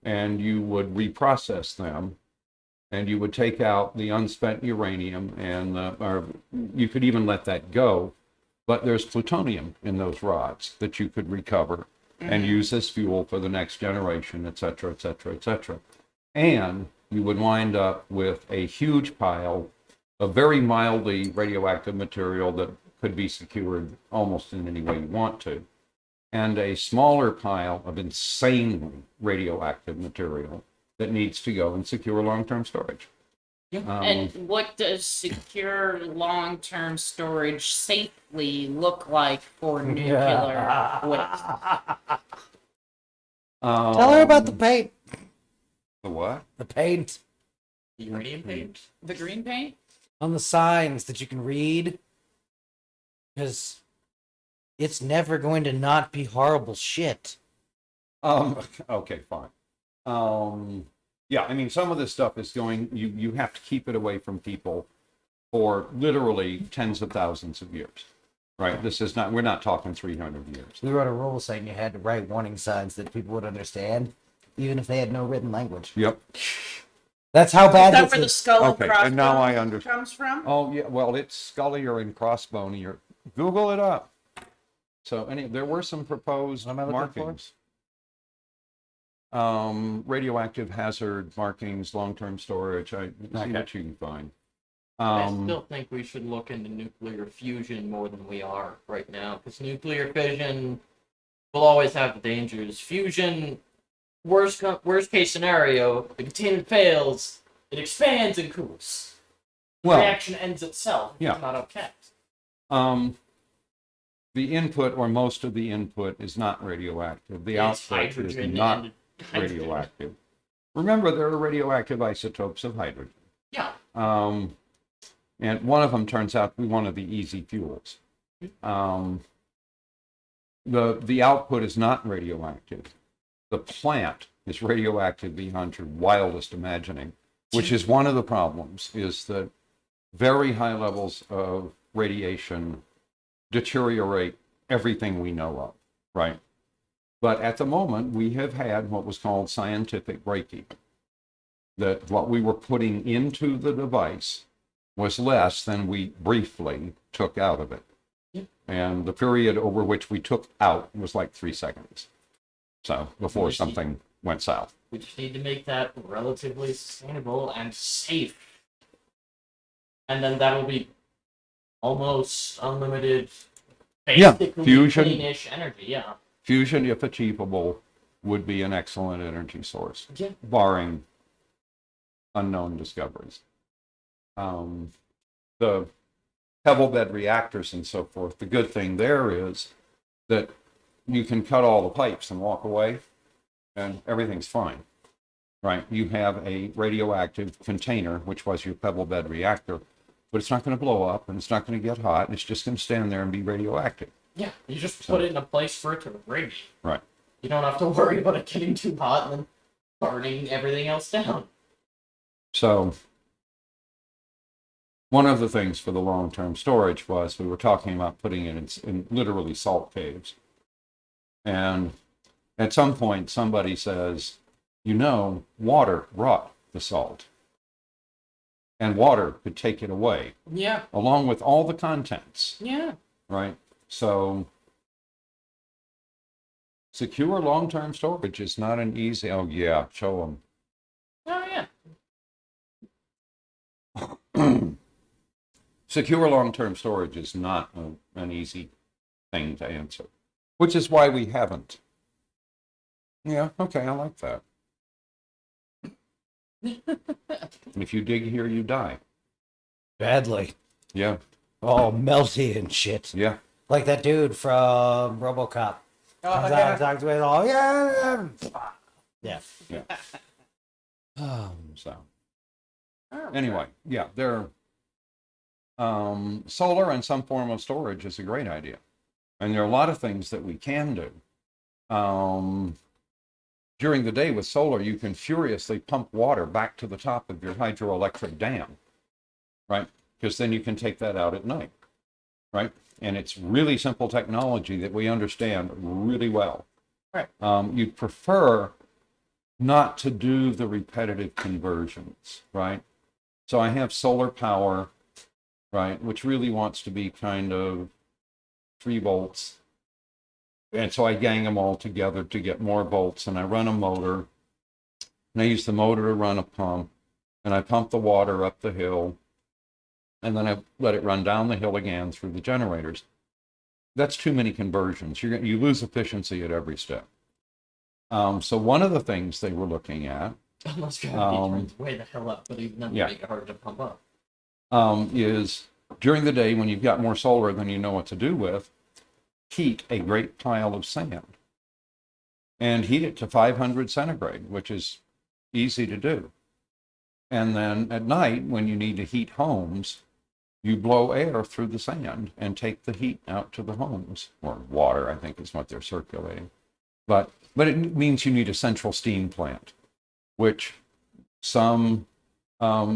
and you would reprocess them, and you would take out the unspent uranium, or you could even let that go. But there's plutonium in those rods that you could recover and use as fuel for the next generation, et cetera, et cetera, et cetera. And you would wind up with a huge pile of very mildly radioactive material that could be secured almost in any way you want to, and a smaller pile of insanely radioactive material that needs to go in secure long-term storage. And what does secure long-term storage safely look like for nuclear waste? Tell her about the paint. The what? The paint uranium paint. The green paint? on the signs that you can read. Because it's never going to not be horrible shit. Okay, fine. Yeah, I mean, some of this stuff is going, you have to keep it away from people for literally tens of thousands of years, right? This is not, we're not talking 300 years. We wrote a rule saying you had to write warning signs that people would understand, even if they had no written language. Yep. That's how bad Is that this where the is. skull and Okay, and now I crossbones understand. comes from? Oh, yeah, well, it's scullier and crossbonier. Google it up. So, there were some proposed What am I looking for? markings. Radioactive hazard markings, long-term storage. See what you can find. I still think we should look into nuclear fusion more than we are right now, because nuclear fission will always have the dangers. Fusion, worst case scenario, the containment fails, it expands and cools. The Well, reaction ends itself. If yeah. It's not upkept. The input or most of the input is not radioactive. The It's output is hydrogen not and hydrogen. radioactive. Remember, there are radioactive isotopes of hydrogen. Yeah. And one of them turns out to be one of the easy fuels. The output is not radioactive. The plant is radioactive beyond your wildest imagining, which is one of the problems, is that very high levels of radiation deteriorate everything we know of, right? But at the moment, we have had what was called scientific break-even. That what we were putting into the device was less than we briefly took out of it. Yeah. And the period over which we took out was like 3 seconds. So before Which something went south. We just need to make that relatively sustainable and safe. And then that'll be almost unlimited, Yeah, basically fusion. cleanish energy, yeah. Fusion, if achievable, would be an excellent energy source, Yeah. barring unknown discoveries. The pebble bed reactors and so forth, the good thing there is that you can cut all the pipes and walk away, and everything's fine, right? You have a radioactive container, which was your pebble bed reactor, but it's not going to blow up and it's not going to get hot. It's just going to stand there and be radioactive. Yeah, you just put it in a place for it to radiate. Right. You don't have to worry about it getting too hot and then burning everything else down. So one of the things for the long-term storage was we were talking about putting it in literally salt caves. And at some point, somebody says, water brought the salt. And water could take it away, Yeah. along with all the contents, Yeah. right? So secure long-term storage is not an easy, oh yeah, show them. Oh, yeah. Secure long-term storage is not an easy thing to answer, which is why we haven't. Yeah, okay, I like that. If you dig here, you die. Badly. Yeah, Oh, melty and shit. yeah. Like that dude from RoboCop. Oh, Comes out yeah. and talks with all, yeah. Yeah. Yeah. So, anyway, yeah, solar and some form of storage is a great idea. And there are a lot of things that we can do. During the day with solar, you can furiously pump water back to the top of your hydroelectric dam, right? Because then you can take that out at night, right? And it's really simple technology that we understand really well. Right. You'd prefer not to do the repetitive conversions, right? So I have solar power, right, which really wants to be kind of 3 volts. And so I gang them all together to get more volts, and I run a motor, and I use the motor to run a pump, and I pump the water up the hill, and then I let it run down the hill again through the generators. That's too many conversions. You lose efficiency at every step. So one of the things they were looking at Unless gravity turns way the hell up, but even then yeah. make it harder to pump up. Is during the day when you've got more solar than you know what to do with, heat a great pile of sand and heat it to 500 centigrade, which is easy to do. And then at night, when you need to heat homes, you blow air through the sand and take the heat out to the homes, or water, I think is what they're circulating. But it means you need a central steam plant, which some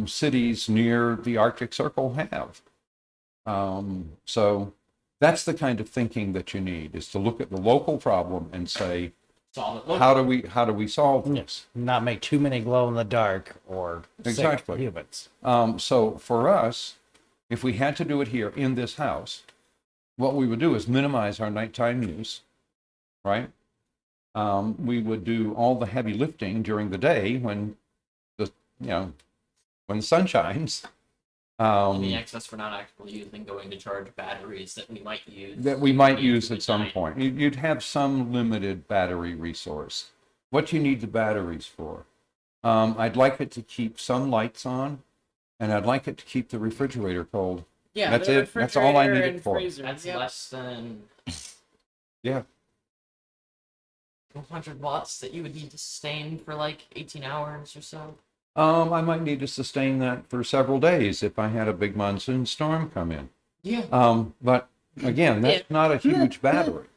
cities near the Arctic Circle have. So that's the kind of thinking that you need, is to look at the local problem and say, Solve it. how do we solve this? Yes. Not make too many glow in the dark or Exactly. sick humans. So for us, if we had to do it here in this house, what we would do is minimize our nighttime use, right? We would do all the heavy lifting during the day when the sun shines. The excess for not actually using going to charge batteries that we might use. At some point. You'd have some limited battery resource. What you need the batteries for? I'd like it to keep some lights on, and I'd like it to keep the refrigerator cold. Yeah, That's the it. That's all I need refrigerator it for. and freezer. That's Yep. less than Yeah. 200 watts that you would need to sustain for like 18 hours or so. I might need to sustain that for several days if I had a big monsoon storm come in. Yeah. But again, that's not a huge battery.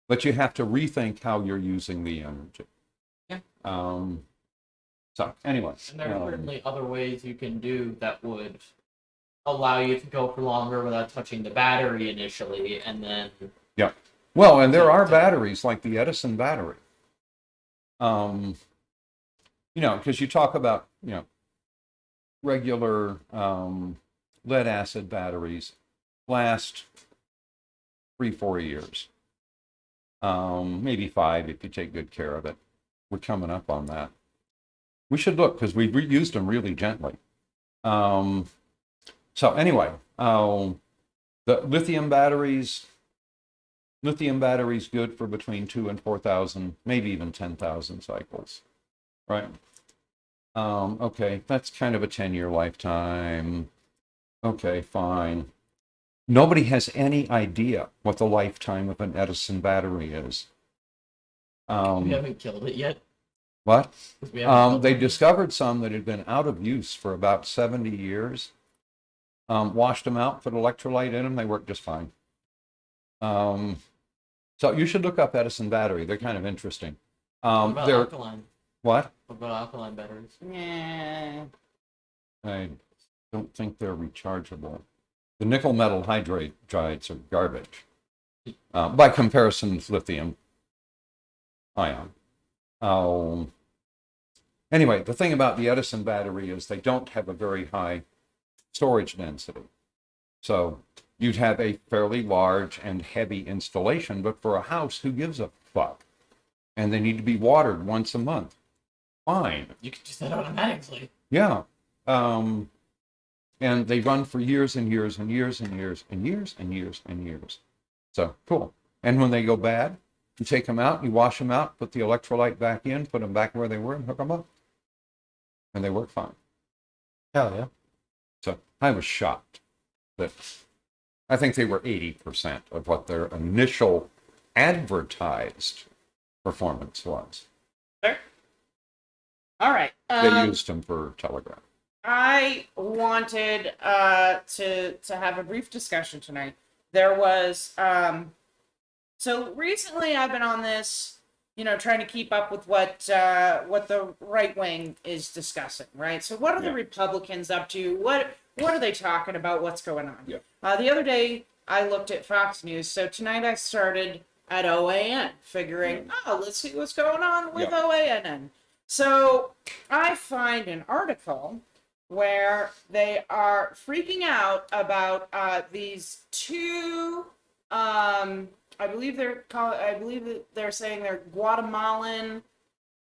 But you have to rethink how you're using the energy. Yeah. So anyway. And there are certainly other ways you can do that would allow you to go for longer without touching the battery initially, and then. Yeah. Well, and there are batteries like the Edison battery. Because you talk about, regular lead acid batteries last 3-4 years. Maybe 5 if you take good care of it. We're coming up on that. We should look because we've reused them really gently. So anyway, the lithium batteries good for between 2,000 and 4,000, maybe even 10,000 cycles, right? Okay, that's kind of a 10-year lifetime. Okay, fine. Nobody has any idea what the lifetime of an Edison battery is. We haven't killed it yet. What? 'Cause we haven't killed They it. discovered some that had been out of use for about 70 years. Washed them out, put electrolyte in them, they work just fine. So you should look up Edison battery. They're kind of interesting. What about They're alkaline? what? What about alkaline batteries? Yeah. I don't think they're rechargeable. The nickel metal hydrides are garbage by comparison with lithium ion. Anyway, the thing about the Edison battery is they don't have a very high storage density. So you'd have a fairly large and heavy installation, but for a house, who gives a fuck? And they need to be watered once a month. Fine. You could do that automatically. Yeah. And they run for years and years and years and years and years and years and years. So cool. And when they go bad, you take them out, you wash them out, put the electrolyte back in, put them back where they were, and hook them up. And they work fine. Hell yeah. So I was shocked that I think they were 80% of what their initial advertised performance was. Sure. All right. They used them for Telegram. I wanted to have a brief discussion tonight. There was so recently I've been on this, trying to keep up with what the right wing is discussing, right? So what are the Republicans up to? What are they talking about? What's going on? Yeah. The other day I looked at Fox News. So tonight I started at OAN, figuring, let's see what's going on with OANN. So I find an article where they are freaking out about these two. I believe they're saying they're Guatemalan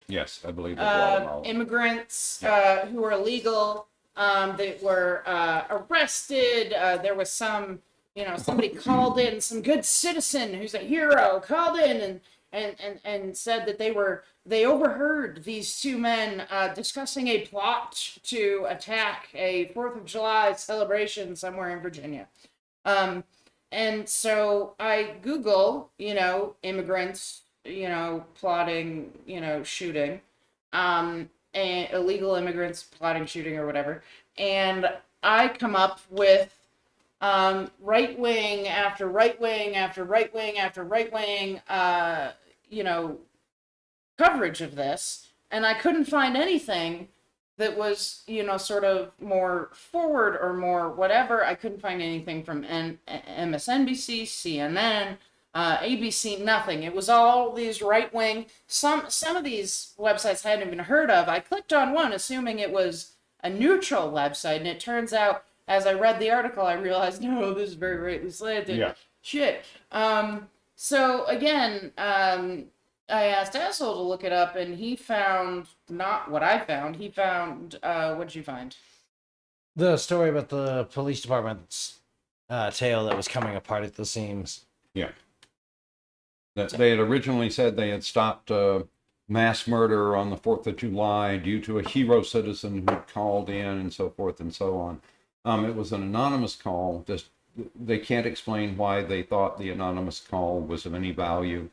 Yes, I believe they're Guatemala. immigrants who are illegal. They were arrested. There was somebody called in, some good citizen who's a hero called in and said that they overheard these two men discussing a plot to attack a 4th of July celebration somewhere in Virginia. And so I Google, immigrants, plotting, shooting, and illegal immigrants plotting shooting or whatever. And I come up with right wing after right wing after right wing after right wing, coverage of this. And I couldn't find anything that was, sort of more forward or more whatever. I couldn't find anything from MSNBC, CNN, ABC, nothing. It was all these right-wing, some of these websites I hadn't even heard of. I clicked on one assuming it was a neutral website, and it turns out, as I read the article, I realized, no, this is very rightly slanted. Yeah. Shit. So again, I asked Asshole to look it up, and he found not what I found. He found, what'd you find? The story about the police department's tale that was coming apart at the seams. Yeah. That they had originally said they had stopped mass murder on the 4th of July due to a hero citizen who called in and so forth and so on. It was an anonymous call. They can't explain why they thought the anonymous call was of any value.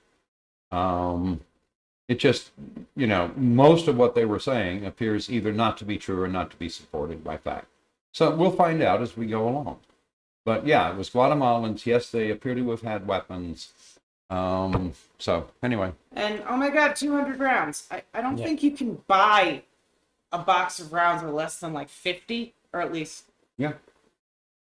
It just, most of what they were saying appears either not to be true or not to be supported by fact. So we'll find out as we go along. But yeah, it was Guatemalans. Yes, they appear to have had weapons. So anyway. And oh my god, 200 rounds. I don't think you can buy a box of rounds for less than like 50, or at least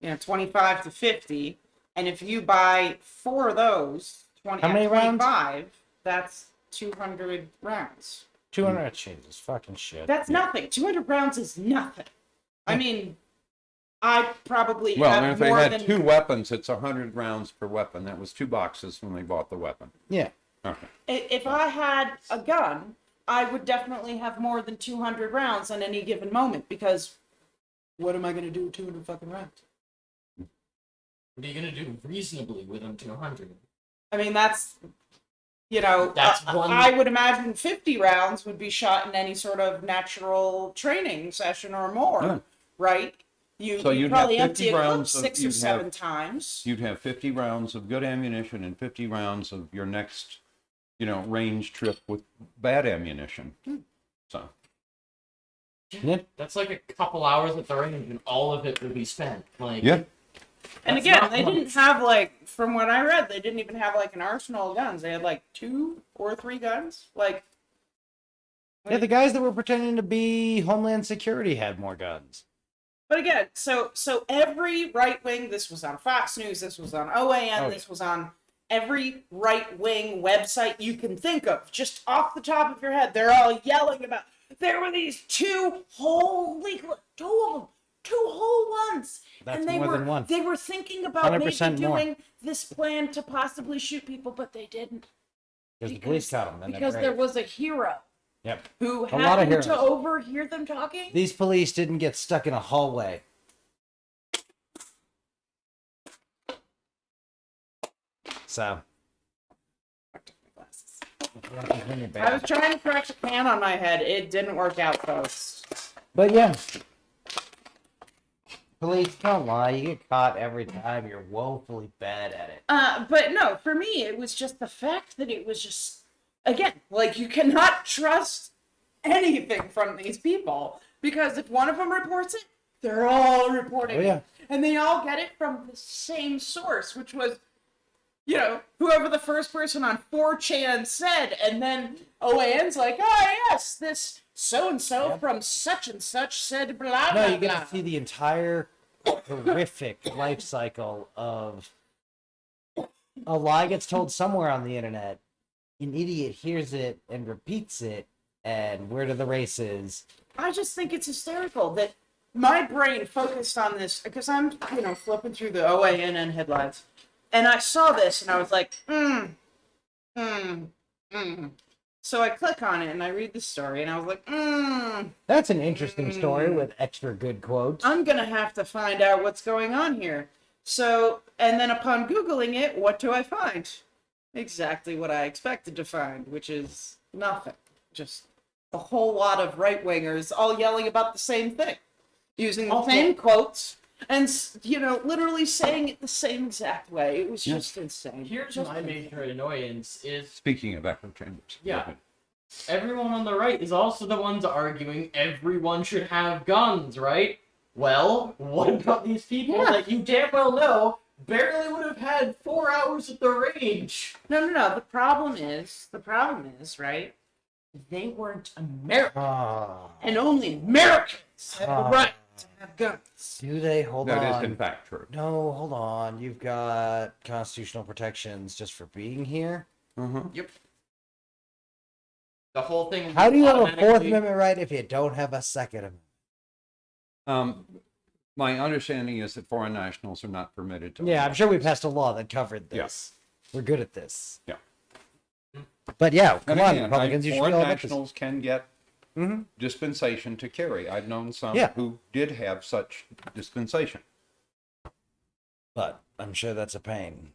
25 to 50. And if you buy 4 of those, How many rounds? 25, that's 200 rounds. 200? Jesus fucking shit. That's nothing. 200 rounds is nothing. I mean, I probably Well, and have if they more had than 2 weapons, it's 100 rounds per weapon. That was 2 boxes when they bought the weapon. Yeah. Okay. If I had a gun, I would definitely have more than 200 rounds on any given moment, because what am I going to do with 200 fucking rounds? What are you gonna do reasonably with them 200? I mean, that's That's one- I would imagine 50 rounds would be shot in any sort of natural training session or more, Yeah. right? So you you'd probably have empty 50 a clip rounds of- 6 or you'd 7 have- times. You'd have 50 rounds of good ammunition and 50 rounds of your next range trip with bad ammunition. So, Yeah. That's like a couple hours at the range, and all of it will be spent. Like, yeah. And that's again, not they much. didn't have like, from what I read, they didn't even have like an arsenal of guns. They had like 2 or 3 guns. Like, Yeah, the guys that were pretending to be Homeland Security had more guns. but again, so every right wing, this was on Fox News, this was on OAN, Oh, this was on every right wing website you can think of, just off the top of your head. They're all yelling about. There were these 2 whole legal, 2 of them, 2 whole ones. That's and they more were than one. they were thinking about maybe 100% more. doing this plan to possibly shoot people, but they didn't. Because the police caught them. And Because there was a hero Yep. who A lot of happened heroes. to overhear them talking. These police didn't get stuck in a hallway. So. I was trying to correct a can on my head. It didn't work out, folks. But yeah. Police, don't lie. You get caught every time. You're woefully bad at it. But no, for me, it was just the fact that it was just, again, like, you cannot trust anything from these people. Because if one of them reports it, they're all reporting Oh, yeah. it. And they all get it from the same source, which was, whoever the first person on 4chan said. And then OAN's like, oh, yes, this so-and-so from such and such said blah, blah, No, you get blah. to see the entire horrific life cycle of a lie gets told somewhere on the internet. An idiot hears it and repeats it, and we're to the races. I just think it's hysterical that my brain focused on this because I'm, flipping through the OANN headlines, and I saw this and I was like, So I click on it and I read the story and I was like, That's an interesting story with extra good quotes. I'm gonna have to find out what's going on here. So, and then upon Googling it, what do I find? Exactly what I expected to find, which is nothing. Just a whole lot of right-wingers all yelling about the same thing. Using the same quotes and, literally saying it the same exact way. It was just insane. Here's Just my major annoyance is Speaking of echo chambers. Yeah. Go ahead. everyone on the right is also the ones arguing everyone should have guns, right? Well, what about these people that you damn well know barely would have had 4 hours at the range? No. The problem is, right? They weren't American. And only Americans have the right to have guns. Do they? Hold on. That is in fact true. No, hold on. You've got constitutional protections just for being here. Yep. The whole thing is How do you have a Fourth automatically- Amendment right if you don't have a Second Amendment? My understanding is that foreign nationals are not permitted to. Yeah, I'm sure we passed a law that covered this. Yes. We're good at this. Yeah. But yeah, come And on, again, Republicans, you should be foreign all about this. nationals can get dispensation to carry. I've known some Yeah. who did have such dispensation. But I'm sure that's a pain.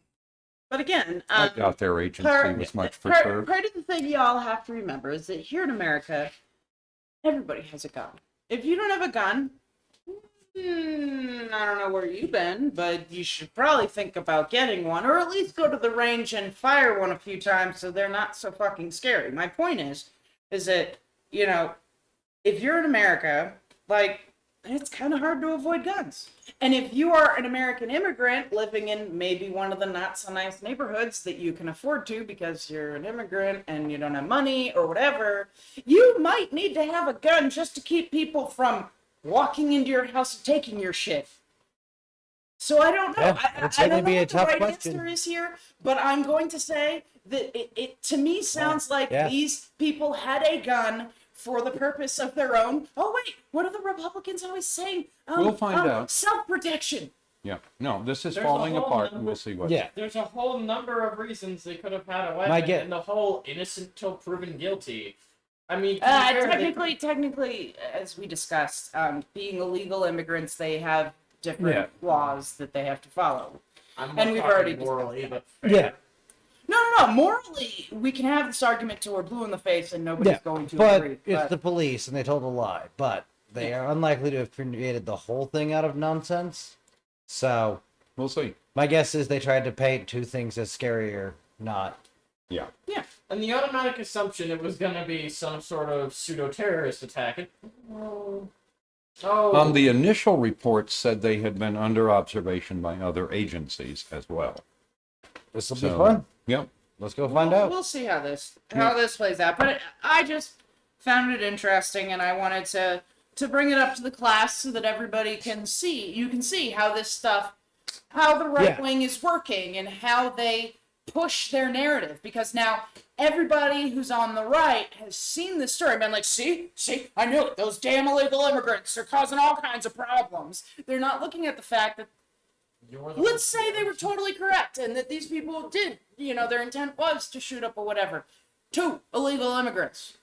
But again, I doubt their agency was much part perturbed. of the thing y'all have to remember is that here in America, everybody has a gun. If you don't have a gun, I don't know where you've been, but you should probably think about getting one, or at least go to the range and fire one a few times so they're not so fucking scary. My point is that, if you're in America, it's kind of hard to avoid guns. And if you are an American immigrant living in maybe one of the not so nice neighborhoods that you can afford to because you're an immigrant and you don't have money or whatever, you might need to have a gun just to keep people from walking into your house and taking your shit. So I don't know. Yeah, it's I gonna don't know be a what the tough right question. answer is here, but I'm going to say that it to me sounds like yeah. these people had a gun for the purpose of their own. Oh wait, what are the Republicans always saying? We'll find out. Self-protection. Yeah. No, this is There's a falling whole apart, and number- we'll see what. Yeah. There's a whole number of reasons they could have had a weapon, My guess- and the whole innocent till proven guilty. I mean, to be fair, they- Technically, as we discussed, being illegal immigrants, they have different laws that they have to follow. I'm and not we've talking already morally, but Yeah. No. Morally, we can have this argument till we're blue in the face and nobody's Yeah, going to but agree. it's the police and they told a lie. But they are unlikely to have created the whole thing out of nonsense. So We'll see. my guess is they tried to paint two things as scary or not. Yeah. Yeah. And the automatic assumption it was going to be some sort of pseudo-terrorist attack. The initial reports said they had been under observation by other agencies as well. This will be So, fun. Yep. Let's go find out. We'll see how this plays out. But I just found it interesting, and I wanted to bring it up to the class so that everybody can see. You can see how this stuff, how the right wing is working, and how they push their narrative. Because now everybody who's on the right has seen this story and been like, see, I knew it. Those damn illegal immigrants are causing all kinds of problems. They're not looking at the fact that, let's say they were totally correct and that these people did, their intent was to shoot up or whatever. 2 illegal immigrants.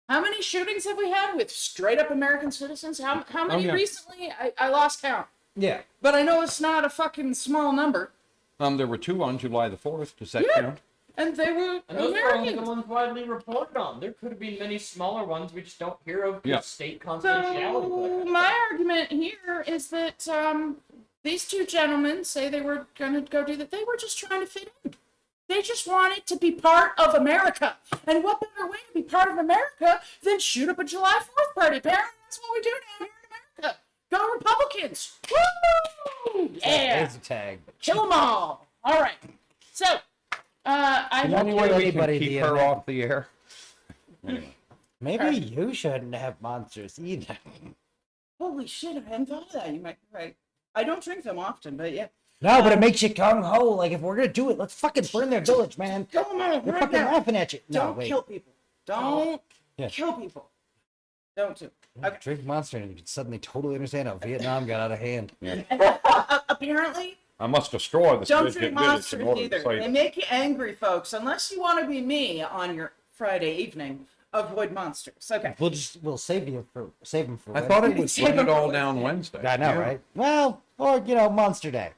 How many shootings have we had with straight up American citizens? How many recently? I lost count. Yeah. But I know it's not a fucking small number. There were 2 on July the 4th. Does that count? And they were And those are only the Americans. ones widely reported on. There could have been many smaller ones we just don't hear of because state confidentiality. So my argument here is that these 2 gentlemen say they were going to go do that. They were just trying to fit in. They just wanted to be part of America. And what better way to be part of America than shoot up a July 4th party? Apparently that's what we do now here in America. Go Republicans. Woo! Yeah. Laser tag. Kill them all. All right. So, I Not Any way we can anybody keep the her internet. off the air? Anyway. Maybe you shouldn't have monsters either. holy shit, I hadn't thought of that. You might be right. I don't drink them often, but yeah. No, but it makes you gung ho. Like, if we're gonna do it, let's fucking burn their village, man. Go on, They're right fucking now. laughing at you. No, Don't wait. kill people. Don't Yeah. kill people. Don't do. Okay. Drink Monster and you can suddenly totally understand how Vietnam got out of hand. Apparently, I must destroy the don't Soviet drink village monsters in order either. to save They it. make you angry, folks. Unless you want to be me on your Friday evening, avoid monsters. Okay. We'll save them for I thought it was Save putting it them all for down Wednesday. I know, Yeah. right? Well, or Monster Day.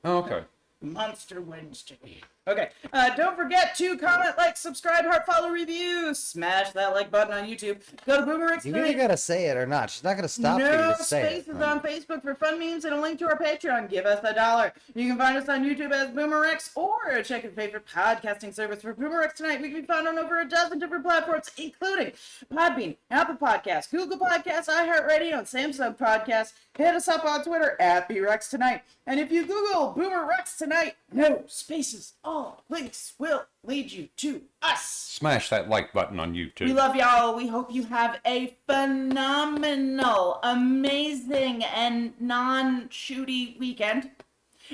Oh, okay. Monster Wednesday. Okay. Don't forget to comment, like, subscribe, heart, follow, review. Smash that like button on YouTube. Go to BoomerRexTonight. You either gotta say it or not. She's not gonna stop for you No to say it. spaces on Facebook for fun memes and a link to our Patreon. Give us $1. You can find us on YouTube as BoomerX or check your favorite podcasting service for BoomerRexTonight. We can be found on over a dozen different platforms, including Podbean, Apple Podcasts, Google Podcasts, iHeartRadio, and Samsung Podcasts. Hit us up on Twitter at BRexTonight. And if you Google BoomerRexTonight, no spaces, all links will lead you to us. Smash that like button on YouTube. We love y'all. We hope you have a phenomenal, amazing, and non-shooty weekend.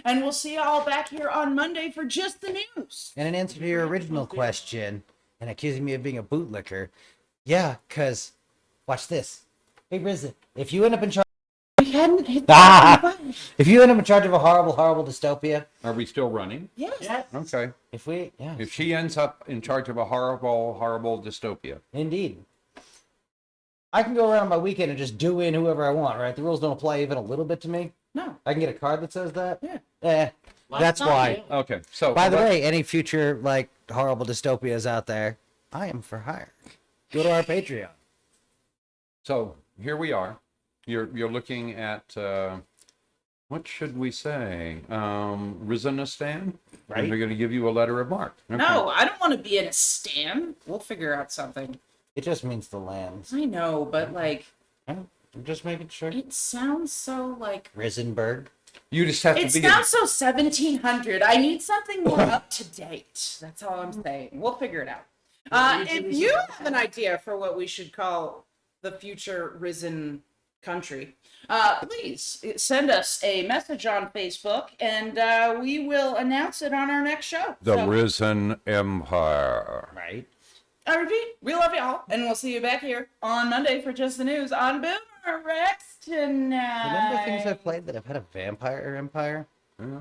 And we'll see y'all back here on Monday for Just the News. And in answer to your original question, and accusing me of being a bootlicker, yeah, cause watch this. Hey Risen, if you end up in charge We hadn't hit the button. if you end up in charge of a horrible, horrible dystopia, Are we still running? Yes. Okay. if If she ends up in charge of a horrible, horrible dystopia. indeed. I can go around my weekend and just do in whoever I want, right? The rules don't apply even a little bit to me. No. I can get a card that says that. Yeah. That's why. Okay. So By the way, any future horrible dystopias out there, I am for hire. Go to our Patreon. So here we are. You're looking at what should we say? Risenistan? Right. And we're going to give you a letter of marque. Okay. No, I don't want to be in a stand. We'll figure out something. It just means the lands. I know, but I'm just making sure. it sounds so Risenberg. You just have It to be. sounds so 1700. I need something more up to date. That's all I'm saying. We'll figure it out. If you have an idea for what we should call the future risen country, please send us a message on Facebook, and we will announce it on our next show. The So, Risen Empire. Right. I repeat, we love y'all, and we'll see you back here on Monday for Just the News on BoomerRexTonight. Remember things I played that have had a vampire empire? Yeah.